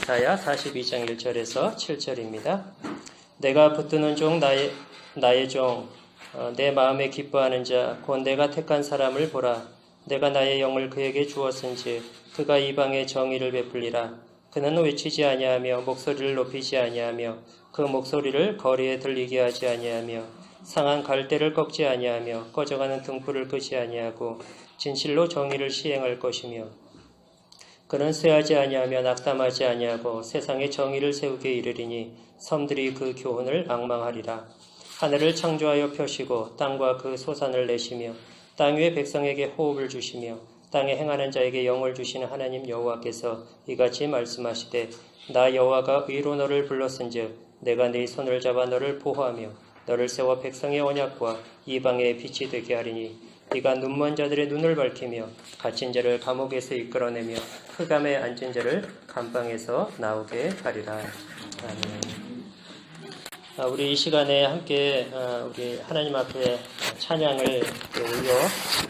이사야 42장 1절에서 7절입니다. 내가 붙드는 종 나의 종 내 마음에 기뻐하는 자 곧 내가 택한 사람을 보라. 내가 나의 영을 그에게 주었은지 그가 이방에 정의를 베풀리라. 그는 외치지 아니하며 목소리를 높이지 아니하며 그 목소리를 거리에 들리게 하지 아니하며 상한 갈대를 꺾지 아니하며 꺼져가는 등불을 끄지 아니하고 진실로 정의를 시행할 것이며 그는 쇠하지 아니하며 낙담하지 아니하고 세상에 정의를 세우게 이르리니 섬들이 그 교훈을 앙망하리라. 하늘을 창조하여 펴시고 땅과 그 소산을 내시며 땅 위의 백성에게 호흡을 주시며 땅에 행하는 자에게 영을 주시는 하나님 여호와께서 이같이 말씀하시되 나 여호와가 의로 너를 불렀은즉 내가 네 손을 잡아 너를 보호하며 너를 세워 백성의 언약과 이방의 빛이 되게 하리니 네가 눈먼 자들의 눈을 밝히며 갇힌 자를 감옥에서 이끌어내며 흑암에 앉은 자를 감방에서 나오게 하리라. 아멘. 우리 이 시간에 함께 우리 하나님 앞에 찬양을 올려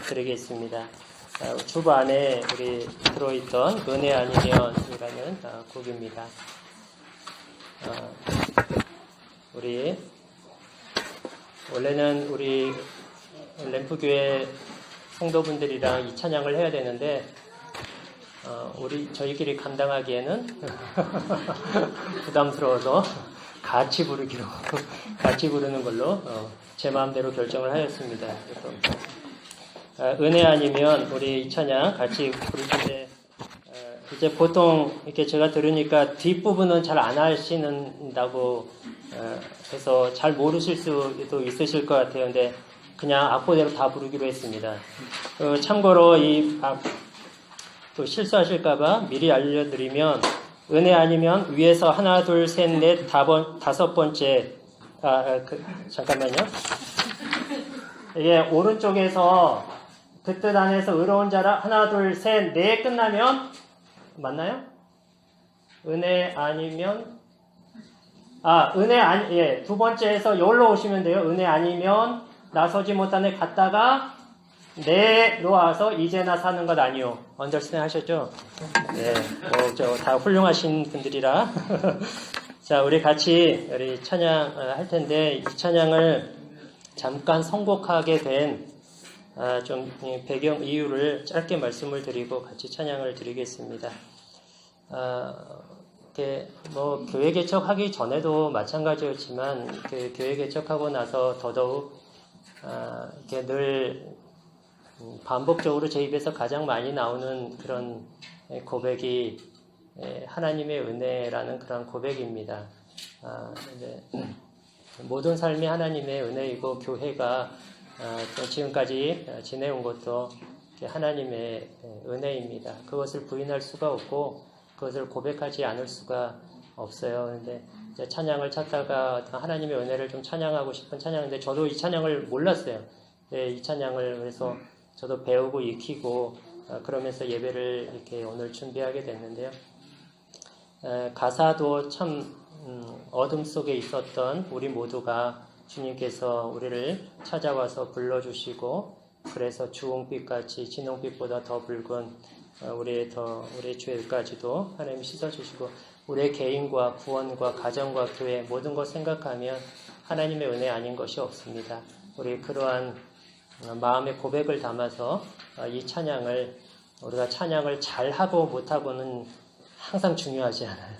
드리겠습니다. 주보 안에 우리 들어있던 은혜 아니면이라는 곡입니다. 우리 원래는 우리 램프교회 성도분들이랑 이 찬양을 해야 되는데 저희끼리 감당하기에는 부담스러워서 같이 부르는 걸로 제 마음대로 결정을 하였습니다. 그래서 은혜 아니면 우리 이 찬양 같이 부를 텐데 이제 보통 이렇게 제가 들으니까 뒷부분은 잘 안 하시는다고 해서 잘 모르실 수도 있으실 것 같아요. 근데 그냥 악보대로 다 부르기로 했습니다. 참고로 또 실수하실까봐 미리 알려드리면 은혜 아니면 위에서 하나, 둘, 셋, 넷, 다섯 번째 잠깐만요. 이게 오른쪽에서 그 뜻 안에서 의로운 자라 하나, 둘, 셋, 넷 끝나면 맞나요? 은혜 아니면 두 번째에서 여기로 오시면 돼요. 은혜 아니면 나서지 못하네 갔다가 네로 와서 이제나 사는 것 아니요. 언더스탠 하셨죠? 네, 다 훌륭하신 분들이라. 자, 우리 같이 찬양 할 텐데 이 찬양을 잠깐 선곡하게 된 좀 배경 이유를 짧게 말씀을 드리고 같이 찬양을 드리겠습니다. 교회 개척하기 전에도 마찬가지였지만 교회 개척하고 나서 더더욱 이렇게 늘 반복적으로 제 입에서 가장 많이 나오는 그런 고백이 하나님의 은혜라는 그런 고백입니다. 모든 삶이 하나님의 은혜이고 교회가 지금까지 지내온 것도 하나님의 은혜입니다. 그것을 부인할 수가 없고 그것을 고백하지 않을 수가 없어요. 그런데 찬양을 찾다가 하나님의 은혜를 좀 찬양하고 싶은 찬양인데 저도 이 찬양을 몰랐어요. 이 찬양을 그래서 저도 배우고 익히고 그러면서 예배를 이렇게 오늘 준비하게 됐는데요. 가사도 참 어둠 속에 있었던 우리 모두가 주님께서 우리를 찾아와서 불러주시고 그래서 주홍빛같이 진홍빛보다 더 붉은 우리의 죄까지도 하나님이 씻어주시고 우리의 개인과 구원과 가정과 교회 모든 것 생각하면 하나님의 은혜 아닌 것이 없습니다. 우리 그러한 마음의 고백을 담아서 이 찬양을 우리가 찬양을 잘하고 못하고는 항상 중요하지 않아요.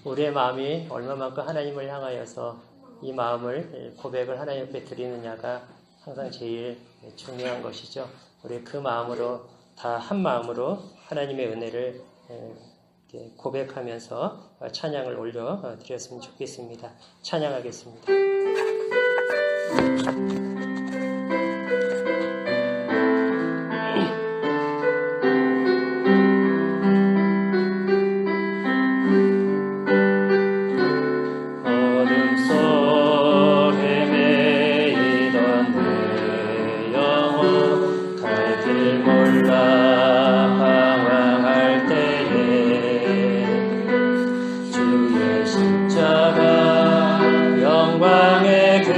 우리의 마음이 얼마만큼 하나님을 향하여서 이 마음을 고백을 하나님 앞에 드리느냐가 항상 제일 중요한 것이죠. 우리 그 마음으로 다 한 마음으로 하나님의 은혜를 고백하면서 찬양을 올려 드렸으면 좋겠습니다. 찬양하겠습니다. 주의 십자가 영광의 그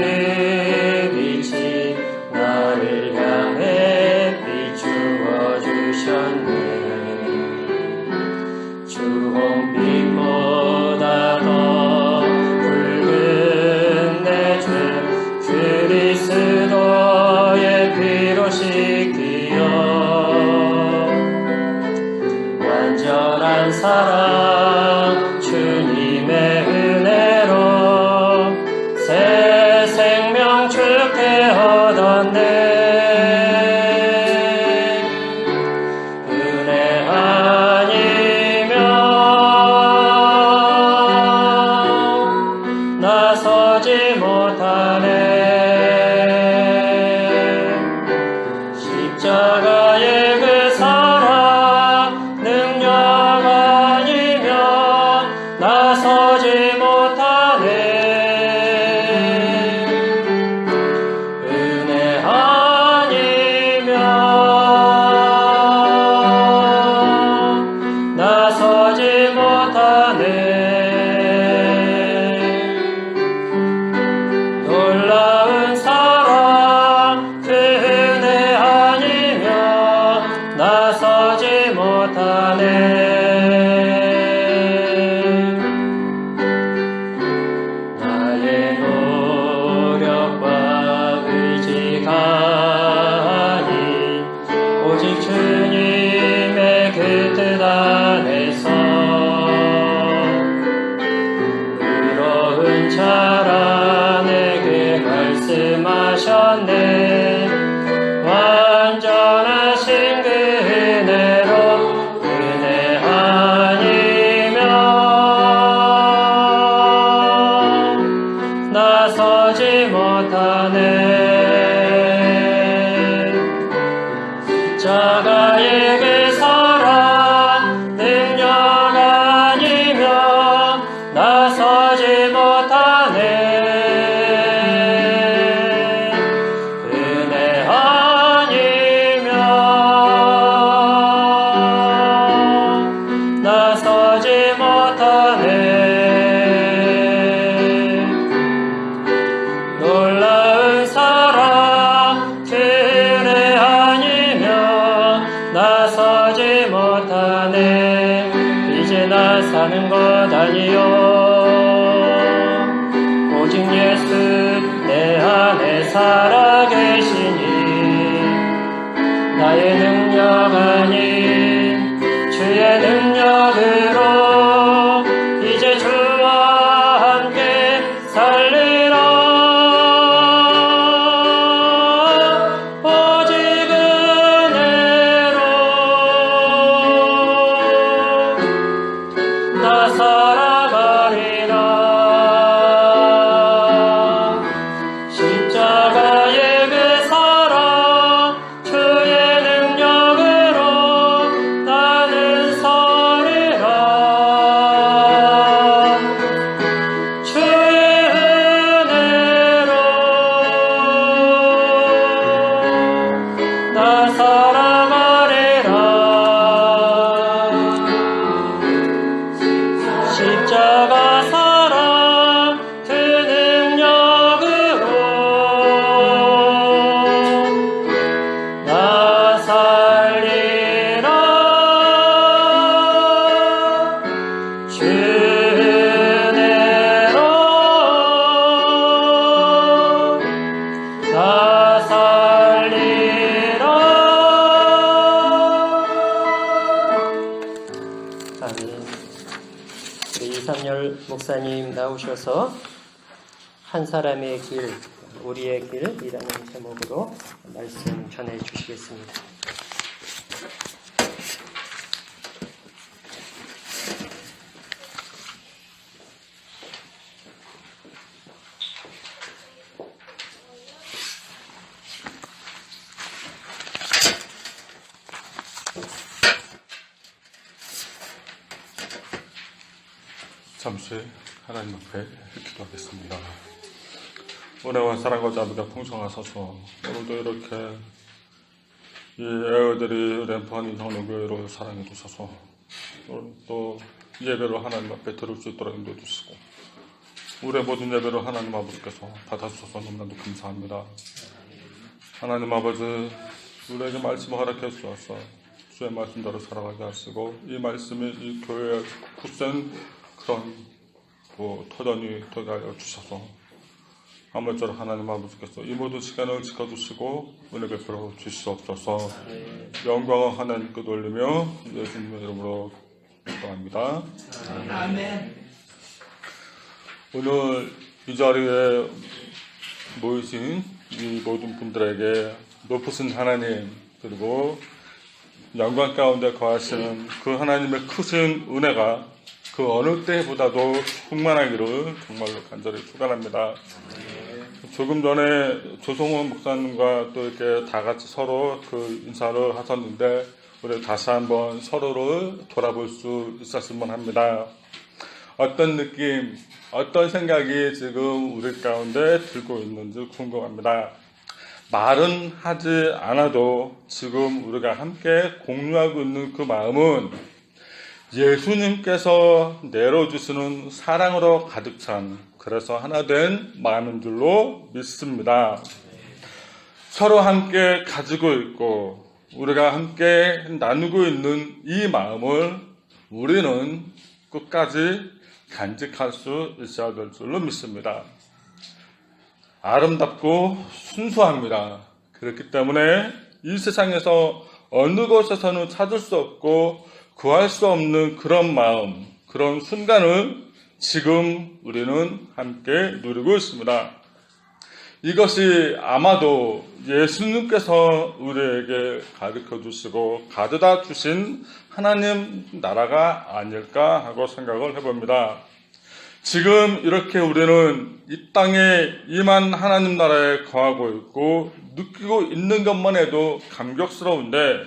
것 아니요 오직 예수 내 안에 살아계시니 나의 능력 아닌 주의 능력으로 이제 주와 함께 살리라. 오직 은혜로 나 살아가리라. 십자가의 그 사랑 주의 능력으로 나는 서리라. 주의 은혜로 나 살아가리라. 십자가 사랑 그 능력으로 나 살리라. 주 은혜로 나 살리라. 아멘. 우리 이삼열 목사님 나오셔서 한 사람의 길, 우리의 길이라는 제목으로 말씀 전해 주시겠습니다. 잠시 하나님 앞에 기도하겠습니다. 은혜와 사랑과 자비가 풍성하셔서 오늘도 이렇게 이 애어들이 램프한 이성노교회를 사랑해 주셔서 오늘 또 예배를 하나님 앞에 들을 수 있도록 인도해 주시고 우리의 모든 예배를 하나님 아버지께서 받아주셔서 너무나도 감사합니다. 하나님 아버지 우리에게 말씀을 허락해 주셔서 주의 말씀대로 살아가게 하시고 이 말씀이 이 교회의 굳센 그런 터전이 되게 하여 주셔서 아무쪼록 하나님 아버지께서 이 모든 시간을 지켜주시고 은혜 베풀어 주시옵소서. 영광을 하나님께 돌리며 예수님의 이름으로 기도합니다. 아멘. 오늘 이 자리에 모이신 이 모든 분들에게 높으신 하나님 그리고 영광 가운데 거하시는 그 하나님의 크신 은혜가 그 어느 때보다도 충만하기를 정말로 간절히 축원합니다. 조금 전에 조성원 목사님과 또 이렇게 다 같이 서로 그 인사를 하셨는데 우리 다시 한번 서로를 돌아볼 수 있었으면 합니다. 어떤 느낌, 어떤 생각이 지금 우리 가운데 들고 있는지 궁금합니다. 말은 하지 않아도 지금 우리가 함께 공유하고 있는 그 마음은 예수님께서 내려주시는 사랑으로 가득 찬 그래서 하나 된 마음인 줄로 믿습니다. 서로 함께 가지고 있고 우리가 함께 나누고 있는 이 마음을 우리는 끝까지 간직할 수 있어야 될 줄로 믿습니다. 아름답고 순수합니다. 그렇기 때문에 이 세상에서 어느 곳에서는 찾을 수 없고 구할 수 없는 그런 마음, 그런 순간을 지금 우리는 함께 누리고 있습니다. 이것이 아마도 예수님께서 우리에게 가르쳐 주시고 가져다 주신 하나님 나라가 아닐까 하고 생각을 해봅니다. 지금 이렇게 우리는 이 땅에 임한 하나님 나라에 거하고 있고 느끼고 있는 것만 해도 감격스러운데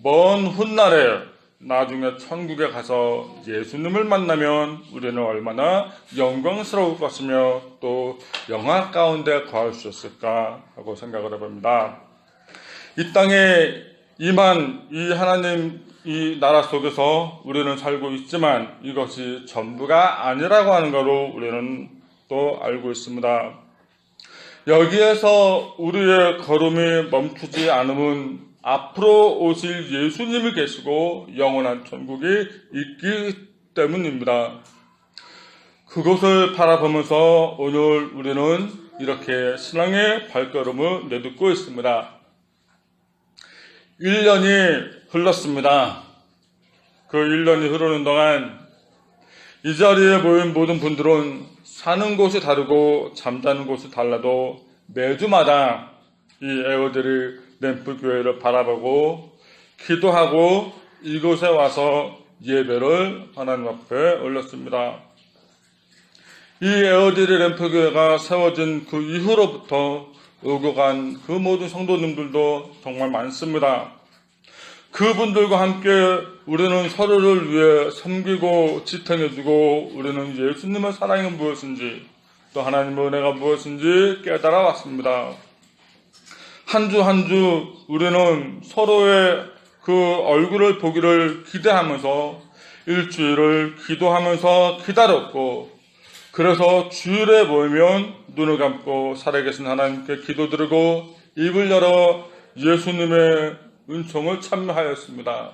먼 훗날에 나중에 천국에 가서 예수님을 만나면 우리는 얼마나 영광스러울 것이며 또 영화 가운데 거할 수 있을까 하고 생각을 해봅니다. 이 땅에 임한 이 하나님 이 나라 속에서 우리는 살고 있지만 이것이 전부가 아니라고 하는 것으로 우리는 또 알고 있습니다. 여기에서 우리의 걸음이 멈추지 않으면 앞으로 오실 예수님이 계시고 영원한 천국이 있기 때문입니다. 그것을 바라보면서 오늘 우리는 이렇게 신앙의 발걸음을 내딛고 있습니다. 1년이 흘렀습니다. 그 1년이 흐르는 동안 이 자리에 모인 모든 분들은 사는 곳이 다르고 잠자는 곳이 달라도 매주마다 이 에어드리 램프 교회를 바라보고 기도하고 이곳에 와서 예배를 하나님 앞에 올렸습니다. 이 에어드리 램프 교회가 세워진 그 이후로부터 오고 간 그 모든 성도님들도 정말 많습니다. 그분들과 함께 우리는 서로를 위해 섬기고 지탱해주고 우리는 예수님의 사랑이 무엇인지 또 하나님의 은혜가 무엇인지 깨달아 왔습니다. 한 주 한 주 우리는 서로의 그 얼굴을 보기를 기대하면서 일주일을 기도하면서 기다렸고 그래서 주일에 모이면 눈을 감고 살아계신 하나님께 기도드리고 입을 열어 예수님의 은총을 참여하였습니다.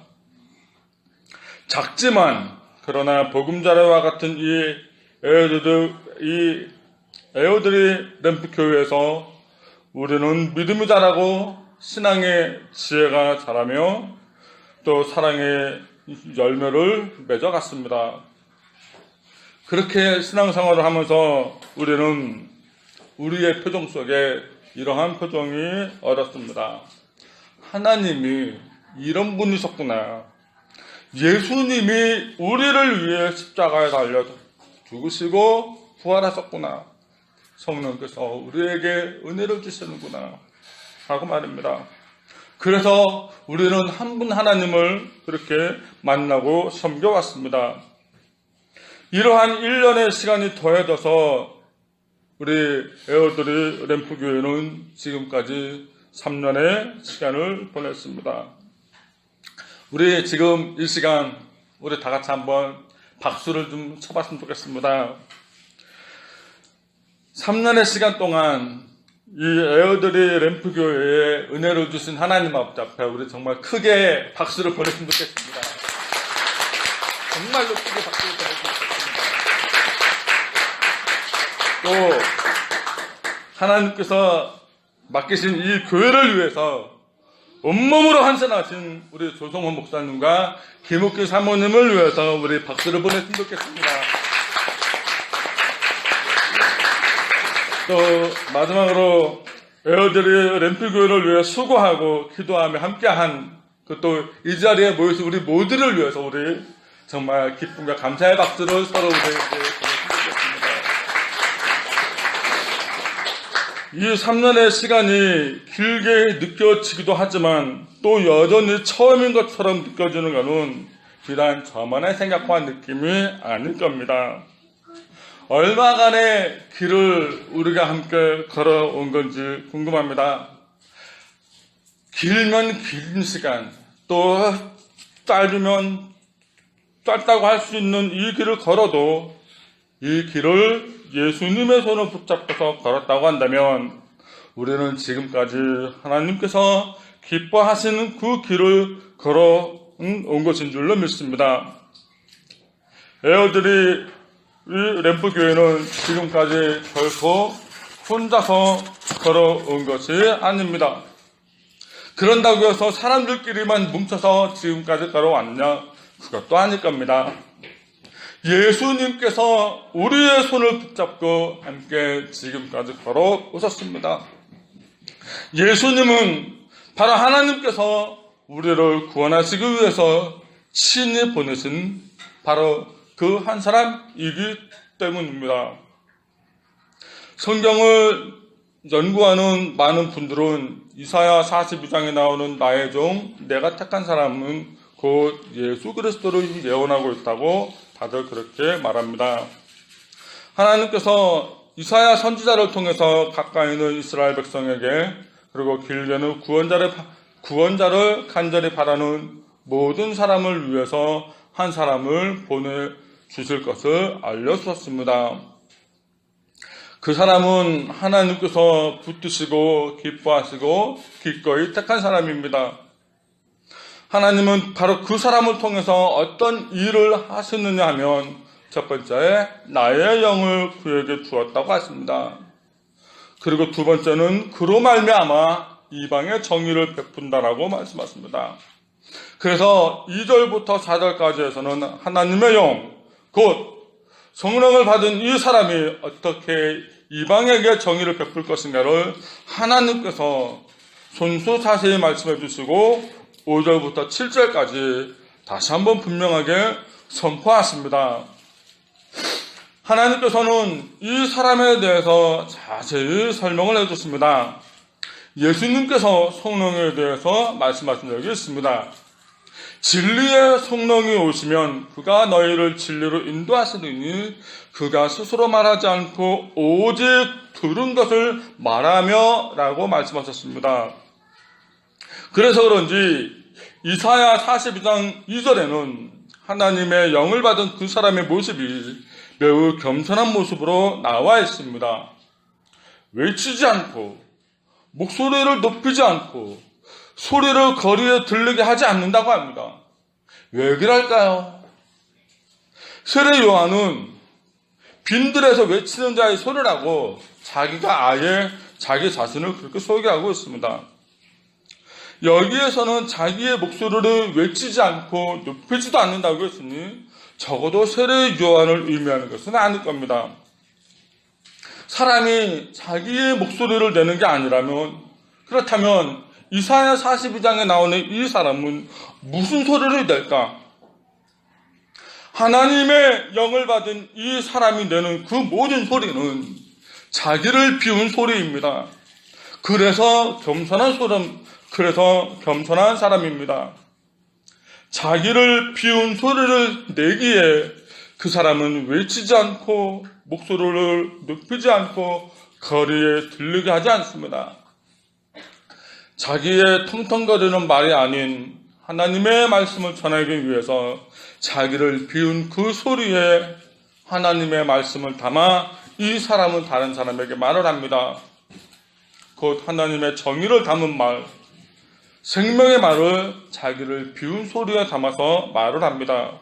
작지만 그러나 보금자리와 같은 이 에어드리 램프 교회에서 우리는 믿음이 자라고 신앙의 지혜가 자라며 또 사랑의 열매를 맺어갔습니다. 그렇게 신앙생활을 하면서 우리는 우리의 표정 속에 이러한 표정이 어렸습니다. 하나님이 이런 분이셨구나. 예수님이 우리를 위해 십자가에 달려 죽으시고 부활하셨구나. 성령께서 우리에게 은혜를 주시는구나 하고 말입니다. 그래서 우리는 한 분 하나님을 그렇게 만나고 섬겨왔습니다. 이러한 1년의 시간이 더해져서 우리 에어드리 램프 교회는 지금까지 3년의 시간을 보냈습니다. 우리 지금 이 시간 우리 다 같이 한번 박수를 좀 쳐봤으면 좋겠습니다. 3년의 시간 동안 이 에어드리 램프 교회에 은혜를 주신 하나님 앞에 우리 정말 크게 박수를 보냈으면 좋겠습니다. 정말로 크게 박수를 보냈으면 좋겠습니다. 또 하나님께서 맡기신 이 교회를 위해서 온몸으로 헌신하신 우리 조성원 목사님과 김옥기 사모님을 위해서 우리 박수를 보냈으면 좋겠습니다. 또 마지막으로 에어드리 램프 교회를 위해 수고하고 기도하며 함께한 또 이 자리에 모여서 우리 모두를 위해서 우리 정말 기쁨과 감사의 박수를 서로 우리에게 보내드리겠습니다. 이 3년의 시간이 길게 느껴지기도 하지만 또 여전히 처음인 것처럼 느껴지는 것은 비단 저만의 생각과 느낌이 아닐 겁니다. 얼마간의 길을 우리가 함께 걸어온 건지 궁금합니다. 길면 긴 시간, 또 짧으면 짧다고 할 수 있는 이 길을 걸어도 이 길을 예수님의 손을 붙잡고서 걸었다고 한다면 우리는 지금까지 하나님께서 기뻐하시는 그 길을 걸어온 것인 줄로 믿습니다. 에어드리 램프 교회는 지금까지 결코 혼자서 걸어온 것이 아닙니다. 그런다고 해서 사람들끼리만 뭉쳐서 지금까지 걸어왔냐? 그것도 아닐 겁니다. 예수님께서 우리의 손을 붙잡고 함께 지금까지 걸어오셨습니다. 예수님은 바로 하나님께서 우리를 구원하시기 위해서 친히 보내신 바로 그 한 사람이기 때문입니다. 성경을 연구하는 많은 분들은 이사야 42장에 나오는 나의 종 내가 택한 사람은 곧 예수 그리스도를 예언하고 있다고 다들 그렇게 말합니다. 하나님께서 이사야 선지자를 통해서 가까이 있는 이스라엘 백성에게 그리고 길게는 구원자를 간절히 바라는 모든 사람을 위해서 한 사람을 보내주실 것을 알려주셨습니다. 그 사람은 하나님께서 붙드시고 기뻐하시고 기꺼이 택한 사람입니다. 하나님은 바로 그 사람을 통해서 어떤 일을 하셨느냐 하면 첫 번째, 나의 영을 그에게 주었다고 하십니다. 그리고 두 번째는 그로 말미암아 이방의 정의를 베푼다라고 말씀하십니다. 그래서 2절부터 4절까지에서는 하나님의 영, 곧 성령을 받은 이 사람이 어떻게 이방에게 정의를 베풀 것인가를 하나님께서 손수 자세히 말씀해 주시고 5절부터 7절까지 다시 한번 분명하게 선포하십니다. 하나님께서는 이 사람에 대해서 자세히 설명을 해줬습니다. 예수님께서 성령에 대해서 말씀하신 적이 있습니다. 진리의 성령이 오시면 그가 너희를 진리로 인도하시느니 그가 스스로 말하지 않고 오직 들은 것을 말하며 라고 말씀하셨습니다. 그래서 그런지 이사야 42장 2절에는 하나님의 영을 받은 그 사람의 모습이 매우 겸손한 모습으로 나와 있습니다. 외치지 않고 목소리를 높이지 않고 소리를 거리에 들리게 하지 않는다고 합니다. 왜 그럴까요? 세례 요한은 빈들에서 외치는 자의 소리라고 자기가 아예 자기 자신을 그렇게 소개하고 있습니다. 여기에서는 자기의 목소리를 외치지 않고 높이지도 않는다고 했으니 적어도 세례 요한을 의미하는 것은 아닐 겁니다. 사람이 자기의 목소리를 내는 게 아니라면, 그렇다면 이사야 42장에 나오는 이 사람은 무슨 소리를 낼까? 하나님의 영을 받은 이 사람이 내는 그 모든 소리는 자기를 비운 소리입니다. 그래서 겸손한 사람입니다. 자기를 비운 소리를 내기에 그 사람은 외치지 않고 목소리를 높이지 않고 거리에 들리게 하지 않습니다. 자기의 텅텅거리는 말이 아닌 하나님의 말씀을 전하기 위해서 자기를 비운 그 소리에 하나님의 말씀을 담아 이 사람은 다른 사람에게 말을 합니다. 곧 하나님의 정의를 담은 말, 생명의 말을 자기를 비운 소리에 담아서 말을 합니다.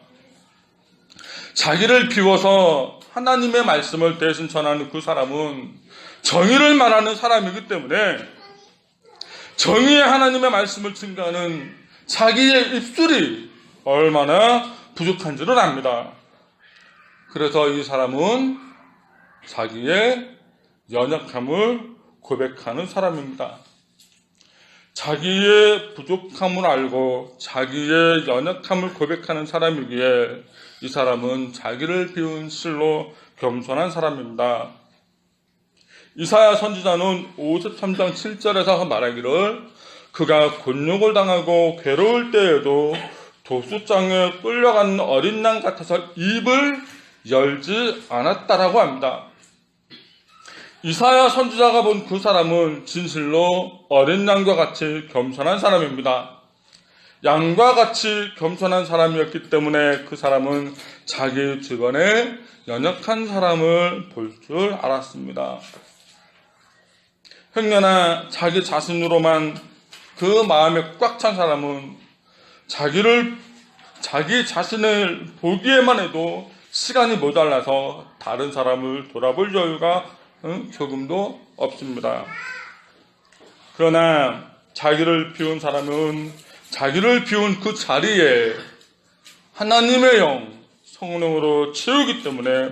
자기를 비워서 하나님의 말씀을 대신 전하는 그 사람은 정의를 말하는 사람이기 때문에 정의의 하나님의 말씀을 증거하는 자기의 입술이 얼마나 부족한지를 압니다. 그래서 이 사람은 자기의 연약함을 고백하는 사람입니다. 자기의 부족함을 알고 자기의 연약함을 고백하는 사람이기에 이 사람은 자기를 비운 실로 겸손한 사람입니다. 이사야 선지자는 53장 7절에서 말하기를 그가 곤욕을 당하고 괴로울 때에도 도수장에 끌려가는 어린 양 같아서 입을 열지 않았다라고 합니다. 이사야 선지자가 본 그 사람은 진실로 어린 양과 같이 겸손한 사람입니다. 양과 같이 겸손한 사람이었기 때문에 그 사람은 자기 주변에 연약한 사람을 볼 줄 알았습니다. 행여나 자기 자신으로만 그 마음에 꽉 찬 사람은 자기 자신을 보기에만 해도 시간이 모자라서 다른 사람을 돌아볼 여유가 조금도 없습니다. 그러나 자기를 비운 사람은 자기를 비운 그 자리에 하나님의 영, 성령으로 채우기 때문에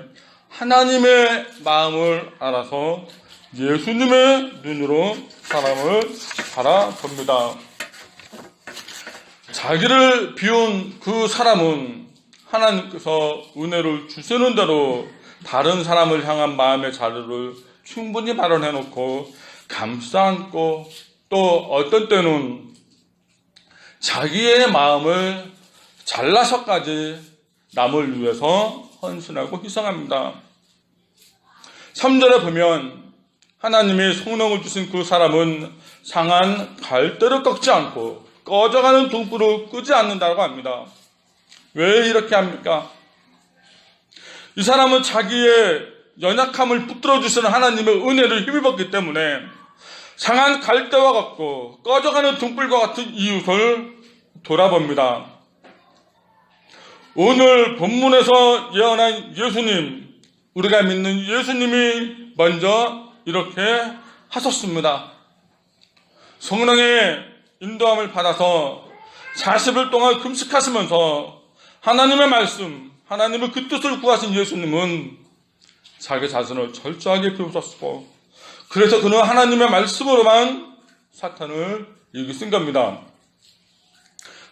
하나님의 마음을 알아서 예수님의 눈으로 사람을 바라봅니다. 자기를 비운 그 사람은 하나님께서 은혜를 주시는 대로 다른 사람을 향한 마음의 자료를 충분히 발언해놓고 감싸 안고 또 어떤 때는 자기의 마음을 잘라서까지 남을 위해서 헌신하고 희생합니다. 3절에 보면 하나님이 성령을 주신 그 사람은 상한 갈대를 꺾지 않고 꺼져가는 등불을 끄지 않는다고 합니다. 왜 이렇게 합니까? 이 사람은 자기의 연약함을 붙들어 주시는 하나님의 은혜를 힘입었기 때문에 상한 갈대와 같고 꺼져가는 등불과 같은 이웃을 돌아봅니다. 오늘 본문에서 예언한 예수님, 우리가 믿는 예수님이 먼저 이렇게 하셨습니다. 성령의 인도함을 받아서 40일 동안 금식하시면서 하나님의 말씀, 하나님의 그 뜻을 구하신 예수님은 자기 자신을 철저하게 비우셨고, 그래서 그는 하나님의 말씀으로만 사탄을 이기신 겁니다.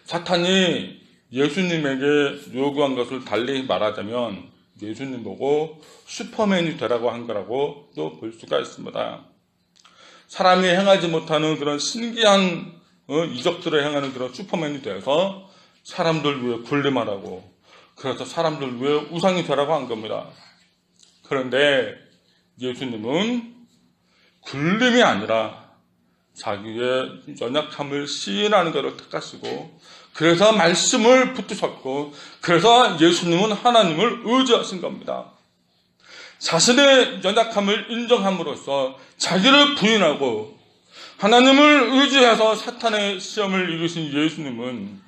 사탄이 예수님에게 요구한 것을 달리 말하자면 예수님 보고 슈퍼맨이 되라고 한 거라고 또 볼 수가 있습니다. 사람이 행하지 못하는 그런 신기한 이적들을 행하는 그런 슈퍼맨이 되어서 사람들 위해 군림하라고, 그래서 사람들 위해 우상이 되라고 한 겁니다. 그런데 예수님은 군림이 아니라 자기의 연약함을 시인하는 것을 택하시고, 그래서 말씀을 붙드셨고, 그래서 예수님은 하나님을 의지하신 겁니다. 자신의 연약함을 인정함으로써 자기를 부인하고 하나님을 의지해서 사탄의 시험을 이기신 예수님은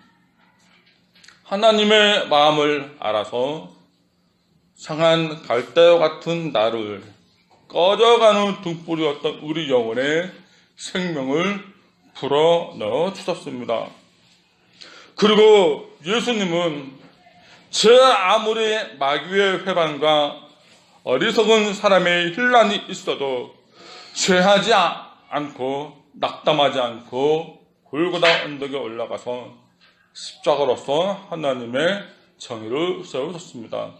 하나님의 마음을 알아서 상한 갈대와 같은 나를 꺼져가는 등불이었던 우리 영혼에 생명을 불어넣어 주셨습니다. 그리고 예수님은 제 아무리 마귀의 회방과 어리석은 사람의 혼란이 있어도 죄하지 않고 낙담하지 않고 골고다 언덕에 올라가서 십자가로서 하나님의 정의를 세우셨습니다.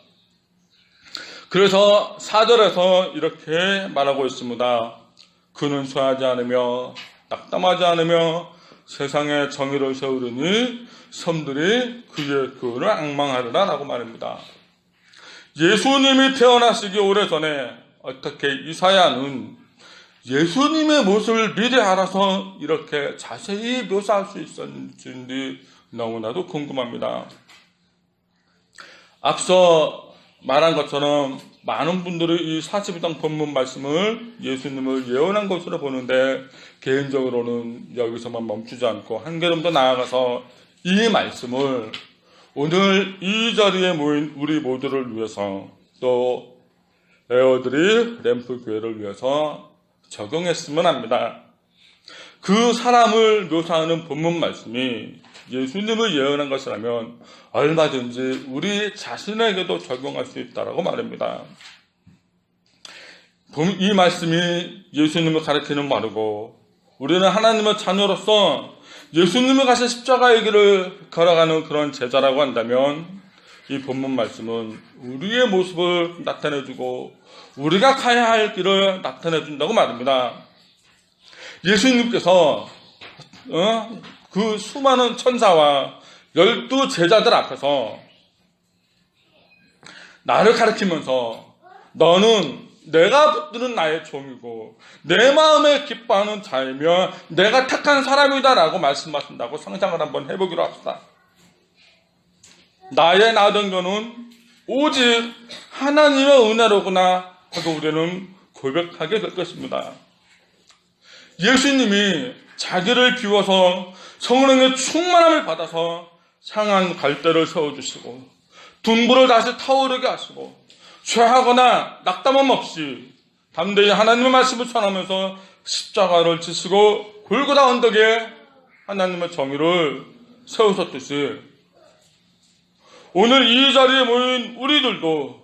그래서 4절에서 이렇게 말하고 있습니다. 그는 죄하지 않으며 낙담하지 않으며 세상의 정의를 세우려니 섬들이 그의 교훈을 앙망하리라 라고 말합니다. 예수님이 태어나시기 오래전에 어떻게 이사야는 예수님의 모습을 미리 알아서 이렇게 자세히 묘사할 수 있었는지 너무나도 궁금합니다. 앞서 말한 것처럼 많은 분들이 이 42장 본문 말씀을 예수님을 예언한 것으로 보는데, 개인적으로는 여기서만 멈추지 않고 한 걸음 더 나아가서 이 말씀을 오늘 이 자리에 모인 우리 모두를 위해서, 또 에어드리 램프 교회를 위해서 적용했으면 합니다. 그 사람을 묘사하는 본문 말씀이 예수님을 예언한 것이라면 얼마든지 우리 자신에게도 적용할 수 있다고 말합니다. 이 말씀이 예수님을 가리키는 말이고, 우리는 하나님의 자녀로서 예수님이 가신 십자가의 길을 걸어가는 그런 제자라고 한다면, 이 본문 말씀은 우리의 모습을 나타내주고 우리가 가야 할 길을 나타내준다고 말합니다. 예수님께서 그 수많은 천사와 12 제자들 앞에서 나를 가르치면서 너는 내가 붙드는 나의 종이고 내 마음에 기뻐하는 자이며 내가 택한 사람이다라고 말씀하신다고 상상을 한번 해보기로 합시다. 나의 나등교는 오직 하나님의 은혜로구나 하고 우리는 고백하게 될 것입니다. 예수님이 자기를 비워서 성령의 충만함을 받아서 상한 갈대를 세워주시고 둔불을 다시 타오르게 하시고 죄하거나 낙담함 없이 담대히 하나님의 말씀을 전하면서 십자가를 지시고 골고다 언덕에 하나님의 정의를 세우셨듯이 오늘 이 자리에 모인 우리들도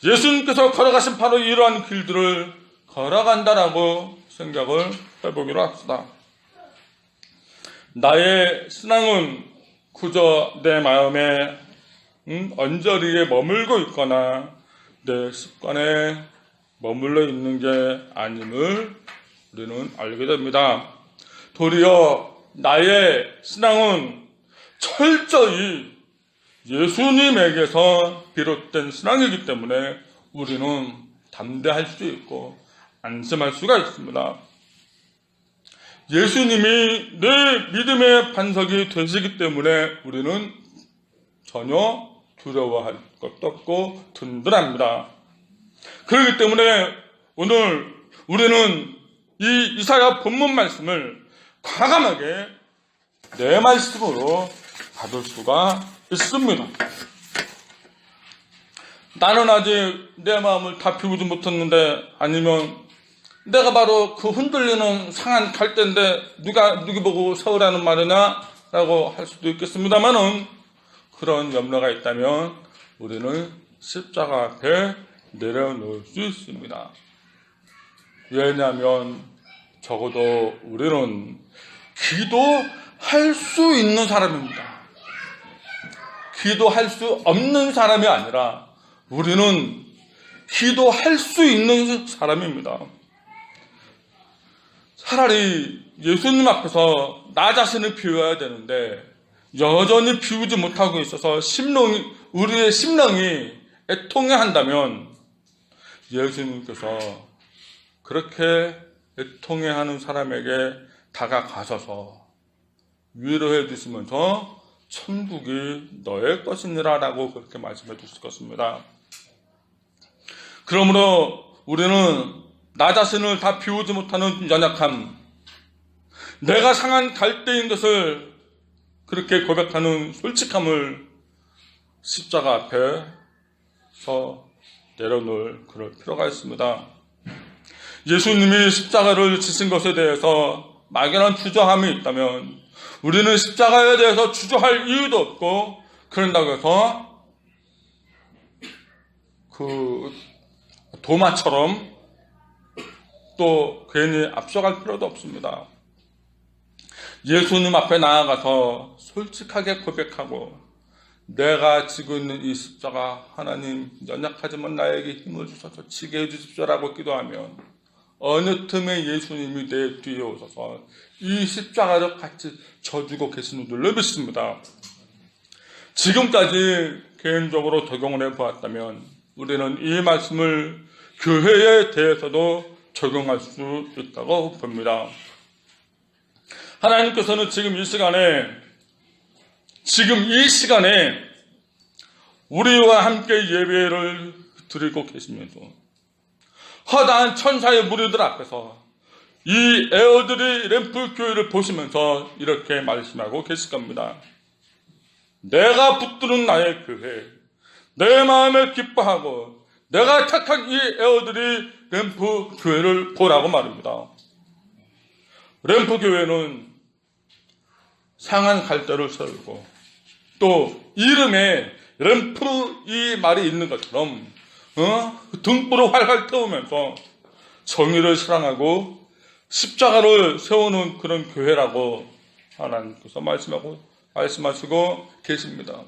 예수님께서 걸어가신 바로 이러한 길들을 걸어간다라고 생각을 해보기로 합시다. 나의 신앙은 그저 내 마음에 언저리에 머물고 있거나 내 습관에 머물러 있는 게 아님을 우리는 알게 됩니다. 도리어 나의 신앙은 철저히 예수님에게서 비롯된 신앙이기 때문에 우리는 담대할 수 있고 안심할 수가 있습니다. 예수님이 내 믿음의 반석이 되시기 때문에 우리는 전혀 두려워할 것도 없고 든든합니다. 그렇기 때문에 오늘 우리는 이 이사야 본문 말씀을 과감하게 내 말씀으로 받을 수가 있습니다. 나는 아직 내 마음을 다 비우지 못했는데, 아니면 내가 바로 그 흔들리는 상한 갈대인데 누구 보고 서우라는 말이냐 라고 할 수도 있겠습니다만은, 그런 염려가 있다면 우리는 십자가 앞에 내려놓을 수 있습니다. 왜냐하면 적어도 우리는 기도할 수 있는 사람입니다. 기도할 수 없는 사람이 아니라 우리는 기도할 수 있는 사람입니다. 차라리 예수님 앞에서 나 자신을 비워야 되는데 여전히 비우지 못하고 있어서 우리의 심령이 애통해한다면, 예수님께서 그렇게 애통해하는 사람에게 다가가셔서 위로해 주시면서 천국이 너의 것이니라 라고 그렇게 말씀해 주실 것입니다. 그러므로 우리는 나 자신을 다 비우지 못하는 연약함, 내가 상한 갈대인 것을 그렇게 고백하는 솔직함을 십자가 앞에서 내려놓을 그럴 필요가 있습니다. 예수님이 십자가를 지신 것에 대해서 막연한 주저함이 있다면 우리는 십자가에 대해서 주저할 이유도 없고, 그런다고 해서 그 도마처럼 또 괜히 앞서갈 필요도 없습니다. 예수님 앞에 나아가서 솔직하게 고백하고, 내가 지고 있는 이 십자가, 하나님 연약하지만 나에게 힘을 주셔서 지게 해주십시오라고 기도하면 어느 틈에 예수님이 내 뒤에 오셔서 이 십자가를 같이 져주고 계시는 줄로 믿습니다. 지금까지 개인적으로 적용을 해보았다면 우리는 이 말씀을 교회에 대해서도 적용할 수 있다고 봅니다. 하나님께서는 지금 이 시간에 우리와 함께 예배를 드리고 계시면서 허다한 천사의 무리들 앞에서 이 에어드리 램프 교회를 보시면서 이렇게 말씀하고 계실 겁니다. 내가 붙드는 나의 교회, 내 마음에 기뻐하고 내가 택한 이 에어드리 램프 교회를 보라고 말입니다. 램프 교회는 상한 갈대를 세우고, 또 이름에 램프 이 말이 있는 것처럼 등불을 활활 태우면서 정의를 사랑하고 십자가를 세우는 그런 교회라고 하나님께서 말씀하시고 계십니다.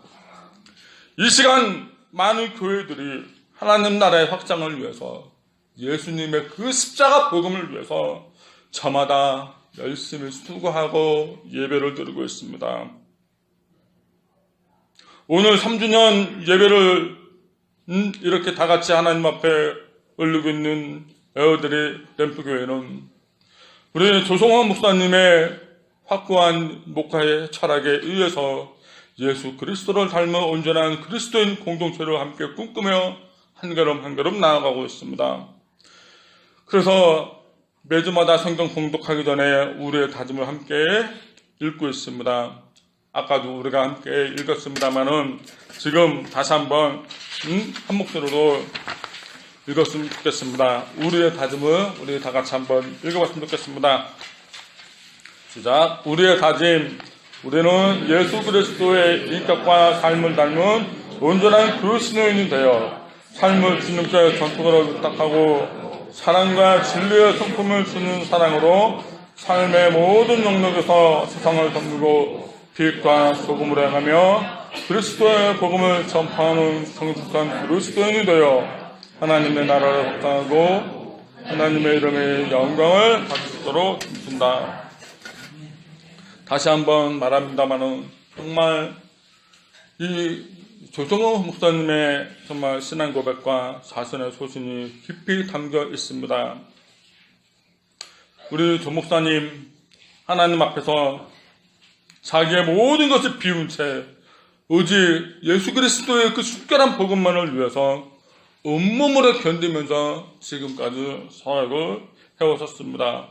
이 시간 많은 교회들이 하나님 나라의 확장을 위해서, 예수님의 그 십자가 복음을 위해서 저마다 열심히 수고하고 예배를 드리고 있습니다. 오늘 3주년 예배를 이렇게 다 같이 하나님 앞에 올리고 있는 에어드리 램프교회는 우리 조성환 목사님의 확고한 목회의 철학에 의해서 예수 그리스도를 닮은 온전한 그리스도인 공동체를 함께 꿈꾸며 한 걸음 한 걸음 나아가고 있습니다. 그래서 매주마다 성경 봉독하기 전에 우리의 다짐을 함께 읽고 있습니다. 아까도 우리가 함께 읽었습니다만은 지금 다시 한번 한 목소리로 읽었으면 좋겠습니다. 우리의 다짐을 우리 다 같이 한번 읽어봤으면 좋겠습니다. 시작. 우리의 다짐. 우리는 예수 그리스도의 인격과 삶을 닮은 온전한 그리스도인이 되어 삶을 주님께 전통으로 부탁하고 사랑과 진리의 성품을 주는 사랑으로 삶의 모든 영역에서 세상을 덮고 빛과 소금으로 행하며 그리스도의 복음을 전파하는 성숙한 그리스도인이 되어 하나님의 나라를 확장하고 하나님의 이름의 영광을 받을 수 있도록 힘쓴다. 다시 한번 말합니다만은 정말 이 조성호 목사님의 정말 신앙 고백과 자신의 소신이 깊이 담겨 있습니다. 우리 조 목사님 하나님 앞에서 자기의 모든 것을 비운 채 오직 예수 그리스도의 그 순결한 복음만을 위해서 온몸으로 견디면서 지금까지 사역을 해오셨습니다.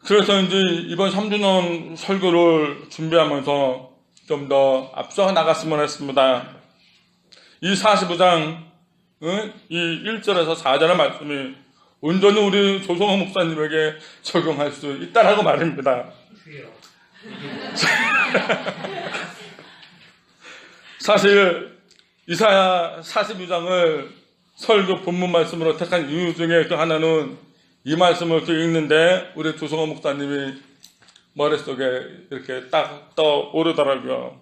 그래서 이제 이번 3주년 설교를 준비하면서 좀 더 앞서 나갔으면 했습니다. 이 45장, 이 1절에서 4절의 말씀이 온전히 우리 조성호 목사님에게 적용할 수 있다라고 말입니다. 사실 이사야 42장을 설교 본문 말씀으로 택한 이유 중에 그 하나는 이 말씀을 읽는데 우리 조성호 목사님이 머릿속에 이렇게 딱 떠오르더라고요.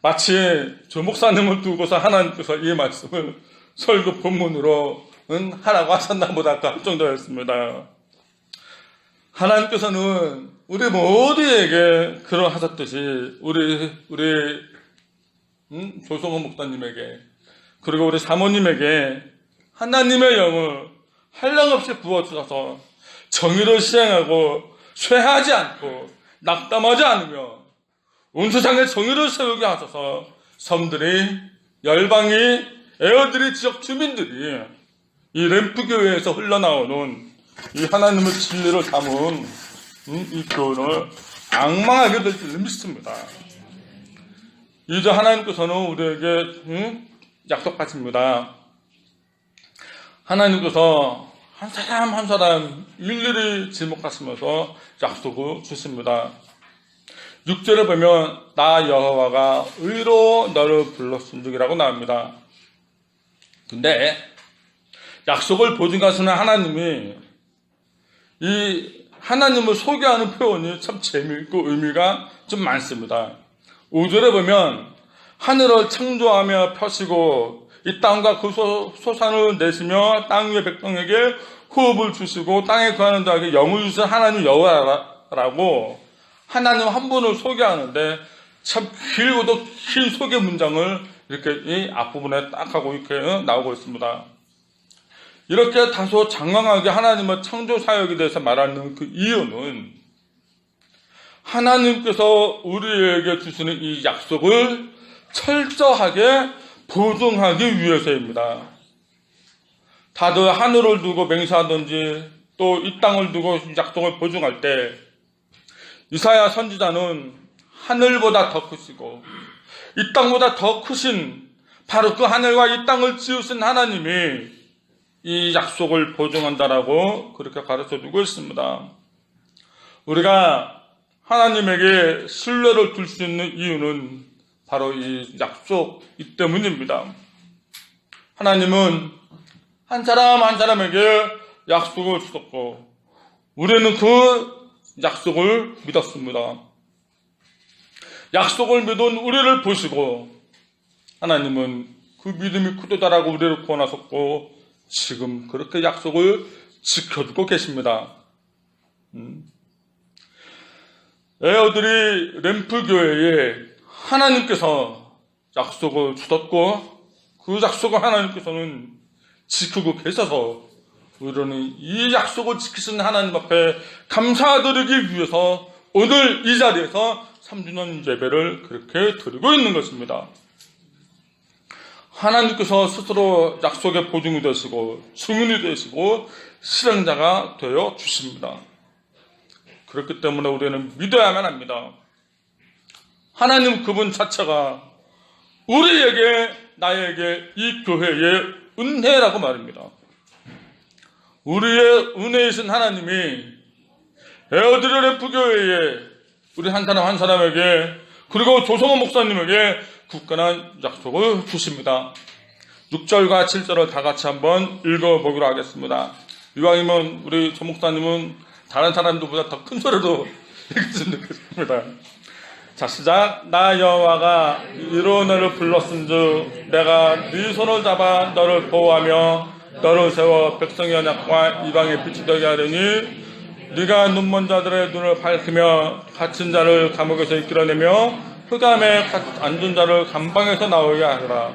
마치 조 목사님을 두고서 하나님께서 이 말씀을 설교 본문으로 하라고 하셨나 보다 할 정도였습니다. 하나님께서는 우리 모두에게 그러하셨듯이 우리 조성호 목사님에게 그리고 우리 사모님에게 하나님의 영을 한량없이 부어주셔서 정의를 시행하고 쇠하지 않고 낙담하지 않으며 온 세상에 정의를 세우게 하셔서 섬들이 열방이 에어드리 지역 주민들이 이 램프교회에서 흘러나오는 이 하나님의 진리를 담은 이 교훈을 앙망하게 될 줄 믿습니다. 이제 하나님께서는 우리에게 약속하십니다. 하나님께서 한 사람 한 사람 일일이 지목하시면서 약속을 주십니다. 6절에 보면 나 여호와가 의로 너를 불렀은지라고 나옵니다. 근데 약속을 보증하시는 하나님이 이 하나님을 소개하는 표현이 참 재미있고 의미가 좀 많습니다. 5절에 보면 하늘을 창조하며 펴시고 이 땅과 그 소산을 내시며 땅 위의 백성에게 호흡을 주시고 땅에 거하는 자에게 영을 주신 하나님 여호와라고 하나님 한 분을 소개하는데 참 길고도 긴 소개 문장을 이렇게 이 앞부분에 딱 하고 이렇게 나오고 있습니다. 이렇게 다소 장황하게 하나님의 창조 사역에 대해서 말하는 그 이유는 하나님께서 우리에게 주시는 이 약속을 철저하게 보증하기 위해서입니다. 다들 하늘을 두고 맹세하든지 또 이 땅을 두고 약속을 보증할 때 이사야 선지자는 하늘보다 더 크시고 이 땅보다 더 크신 바로 그 하늘과 이 땅을 지으신 하나님이 이 약속을 보증한다라고 그렇게 가르쳐주고 있습니다. 우리가 하나님에게 신뢰를 둘 수 있는 이유는 바로 이 약속이기 때문입니다. 하나님은 한 사람 한 사람에게 약속을 주셨고 우리는 그 약속을 믿었습니다. 약속을 믿은 우리를 보시고 하나님은 그 믿음이 크도다라고 우리를 구원하셨고 지금 그렇게 약속을 지켜주고 계십니다. 에어드리 램프교회에 하나님께서 약속을 주셨고 그 약속을 하나님께서는 지키고 계셔서 우리는 이 약속을 지키신 하나님 앞에 감사드리기 위해서 오늘 이 자리에서 3주년 예배를 그렇게 드리고 있는 것입니다. 하나님께서 스스로 약속의 보증이 되시고 증인이 되시고 실행자가 되어 주십니다. 그렇기 때문에 우리는 믿어야만 합니다. 하나님 그분 자체가 우리에게 나에게 이 교회의 은혜라고 말입니다. 우리의 은혜이신 하나님이 에어드리 램프교회에 우리 한 사람 한 사람에게 그리고 조성호 목사님에게 굳건한 약속을 주십니다. 6절과 7절을 다 같이 한번 읽어보기로 하겠습니다. 이왕이면 우리 조 목사님은 다른 사람들보다 더 큰 소리로 읽으시면 좋겠습니다. 자, 시작. 나 여호와가 이로 너를 불렀은즉 내가 네 손을 잡아 너를 보호하며 너를 세워 백성의 언약과 이방의 빛이 되게 하려니 네가 눈먼 자들의 눈을 밝히며 갇힌 자를 감옥에서 이끌어내며 흑암에 앉은 자를 감방에서 나오게 하리라.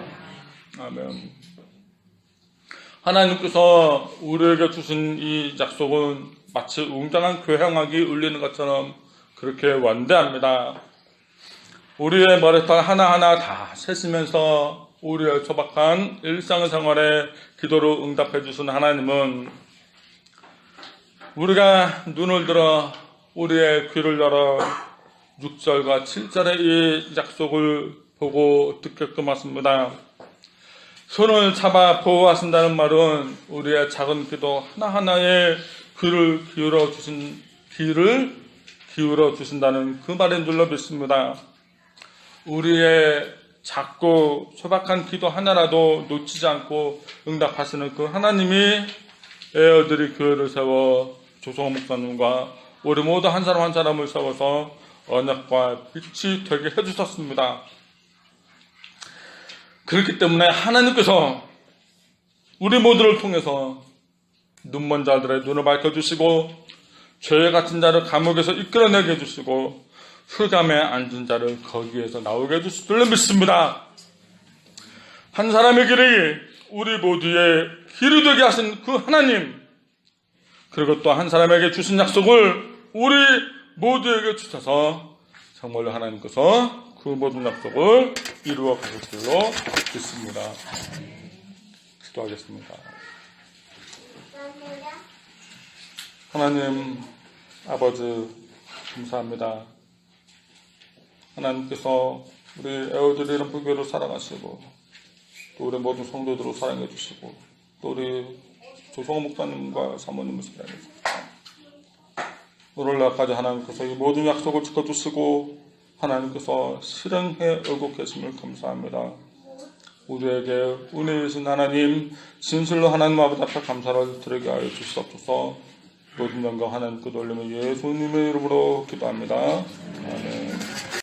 아멘. 하나님께서 우리에게 주신 이 약속은 마치 웅장한 교향악이 울리는 것처럼 그렇게 원대합니다. 우리의 머리털 하나하나 다 세시면서 우리의 소박한 일상생활에 기도로 응답해 주신 하나님은 우리가 눈을 들어 우리의 귀를 열어 6절과 7절의 이 약속을 보고 듣게끔 하십니다. 손을 잡아 보호하신다는 말은 우리의 작은 기도 하나하나에 귀를 기울여 주신다는 그 말인 줄로 믿습니다. 우리의 작고 소박한 기도 하나라도 놓치지 않고 응답하시는 그 하나님이 애어들이 교회를 세워 조성호 목사님과 우리 모두 한 사람 한 사람을 세워서 언약과 빛이 되게 해주셨습니다. 그렇기 때문에 하나님께서 우리 모두를 통해서 눈먼 자들의 눈을 밝혀주시고 죄 같은 자를 감옥에서 이끌어내게 해주시고 흑암에 앉은 자를 거기에서 나오게 해주실 줄로 믿습니다. 한 사람의 길이 우리 모두의 길이 되게 하신 그 하나님, 그리고 또 한 사람에게 주신 약속을 우리 모두에게 주셔서 정말로 하나님께서 그 모든 약속을 이루어 가실 줄로 믿습니다. 기도하겠습니다. 하나님 아버지 감사합니다. 하나님께서 우리 애어들이 이런 부교를 사랑하시고 또 우리 모든 성도들을 사랑해 주시고 또 우리 조성호 목사님과 사모님을 사랑해 주시고 오늘날까지 하나님께서 이 모든 약속을 지켜주시고 하나님께서 실행해 오고 계심을 감사합니다. 우리에게 은혜이신 하나님, 진실로 하나님 아버지 앞에 감사를 드리게 하여 주시옵소서. 모든 영광 하나님께 돌리며 예수님의 이름으로 기도합니다. 아멘.